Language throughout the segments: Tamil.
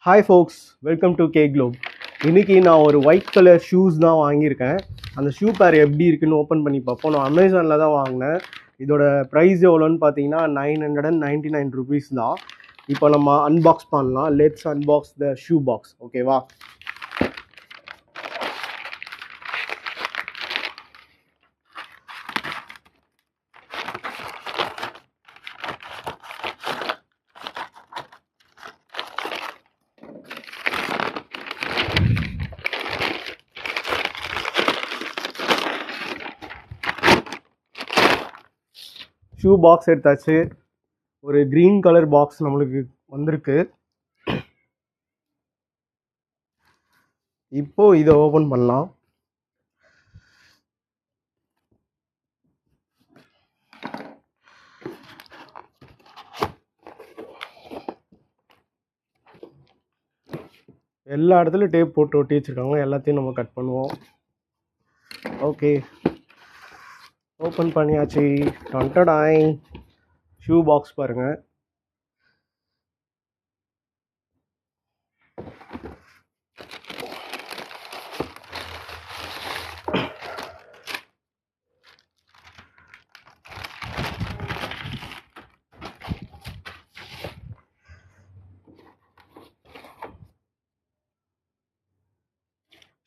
Hi forks, welcome to K globe. இன்றைக்கி நான் ஒரு ஒயிட் கலர் ஷூஸ் தான் வாங்கியிருக்கேன். அந்த ஷூ பேர் எப்படி இருக்குன்னு ஓப்பன் பண்ணி பார்ப்போம். நான் அமேசானில் தான் வாங்கினேன். இதோட ப்ரைஸ் எவ்வளோன்னு பார்த்தீங்கன்னா 999 ருபீஸ் தான். இப்போ நம்ம அன்பாக்ஸ் பண்ணலாம். Let's unbox the shoe box. ஓகேவா? ஷூ பாக்ஸ் எடுத்தாச்சு. ஒரு க்ரீன் கலர் பாக்ஸ் நம்மளுக்கு வந்திருக்கு. இப்போது இதை ஓப்பன் பண்ணலாம். எல்லா இடத்துலையும் டேப் போட்டு ஒட்டி வச்சுருக்காங்க. எல்லாத்தையும் நம்ம கட் பண்ணுவோம். ஓகே, ஓப்பன் பண்ணியாச்சு. டொண்டடாய் ஷூ பாக்ஸ் பாருங்கள்.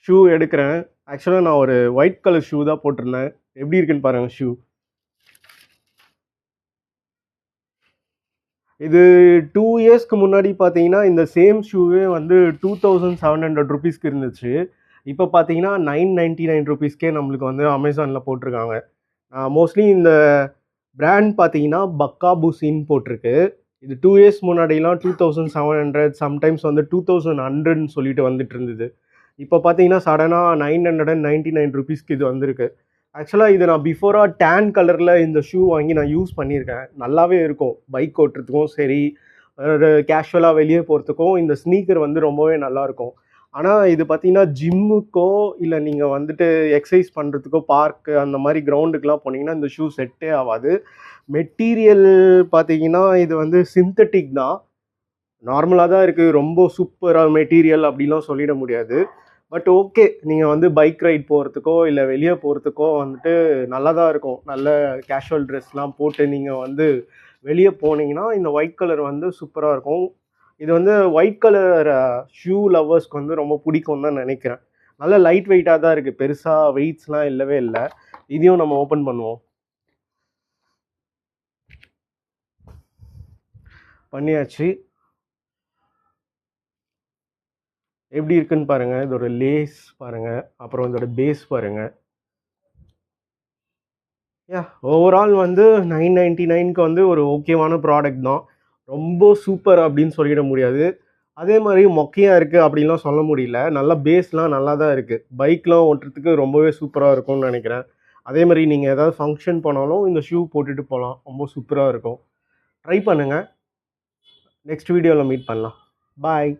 ஷூ எடுக்கிறேன். ஆக்சுவலாக நான் ஒரு ஒயிட் கலர் ஷூ தான் போட்டிருந்தேன். எப்படி இருக்குன்னு பாருங்கள் ஷூ. இது 2 இயர்ஸ்க்கு முன்னாடி பார்த்தீங்கன்னா இந்த சேம் ஷூவே வந்து 2700 ருபீஸ்க்கு இருந்துச்சு. இப்போ பார்த்தீங்கன்னா 999 ருபீஸ்க்கே நம்மளுக்கு வந்து அமேசானில் போட்டிருக்காங்க. மோஸ்ட்லி இந்த பிராண்ட் பார்த்தீங்கன்னா பக்காபூசின்னு போட்டிருக்கு. இது 2 இயர்ஸ் முன்னாடிலாம் 2700, சம்டைம்ஸ் வந்து 2100ன்னு சொல்லிட்டு வந்துட்டு இருந்தது. இப்போ பார்த்தீங்கன்னா சடனாக 999 ருபீஸ்க்கு இது வந்திருக்கு. ஆக்சுவலாக இது நான் பிஃபோராக டேன் கலரில் இந்த ஷூ வாங்கி நான் யூஸ் பண்ணியிருக்கேன். நல்லாவே இருக்கும். பைக் ஓட்டுறதுக்கும் சரி, கேஷுவலாக வெளியே போகிறதுக்கும் இந்த ஸ்னீக்கர் வந்து ரொம்பவே நல்லாயிருக்கும். ஆனால் இது பார்த்தீங்கன்னா ஜிம்முக்கோ இல்லை நீங்கள் வந்துட்டு எக்ஸசைஸ் பண்ணுறதுக்கோ பார்க்கு அந்த மாதிரி கிரவுண்டுக்கெலாம் போனீங்கன்னா இந்த ஷூ செட்டே ஆகாது. மெட்டீரியல் பார்த்தீங்கன்னா இது வந்து சிந்தட்டிக் தான். நார்மலாக தான் இருக்குது. ரொம்ப சூப்பராக மெட்டீரியல் அப்படிலாம் சொல்லிட முடியாது. பட் ஓகே, நீங்கள் வந்து பைக் ரைட் போகிறதுக்கோ இல்லை வெளியே போகிறதுக்கோ வந்துட்டு நல்லா தான் இருக்கும். நல்ல கேஷுவல் ட்ரெஸ்லாம் போட்டு நீங்கள் வந்து வெளியே போனீங்கன்னா இந்த ஒயிட் கலர் வந்து சூப்பராக இருக்கும். இது வந்து ஒயிட் கலர் ஷூ லவ்வர்ஸ்க்கு வந்து ரொம்ப பிடிக்கும் தான் நினைக்கிறேன். நல்ல லைட் வெயிட்டாக தான் இருக்குது. பெருசாக வெயிட்ஸ்லாம் இல்லவே இல்லை. இதையும் நம்ம ஓப்பன் பண்ணுவோம். பண்ணியாச்சு. எப்படி இருக்குன்னு பாருங்கள். இதோட லேஸ் பாருங்கள், அப்புறம் இதோட பேஸ் பாருங்கள். ஓவரால் வந்து 999க்கு வந்து ஒரு ஓகேவான ப்ராடக்ட் தான். ரொம்ப சூப்பர் அப்படின்னு சொல்லிட முடியாது. அதே மாதிரி மொக்கையாக இருக்குது அப்படின்லாம் சொல்ல முடியல. நல்லா பேஸ்லாம் நல்லா தான் இருக்குது. பைக்லாம் ஓட்டுறதுக்கு ரொம்பவே சூப்பராக இருக்கும்னு நினைக்கிறேன். அதே மாதிரி நீங்கள் ஏதாவது ஃபங்க்ஷன் போனாலும் இந்த ஷூ போட்டுட்டு போகலாம். ரொம்ப சூப்பராக இருக்கும். ட்ரை பண்ணுங்கள். நெக்ஸ்ட் வீடியோவில் மீட் பண்ணலாம். பாய்.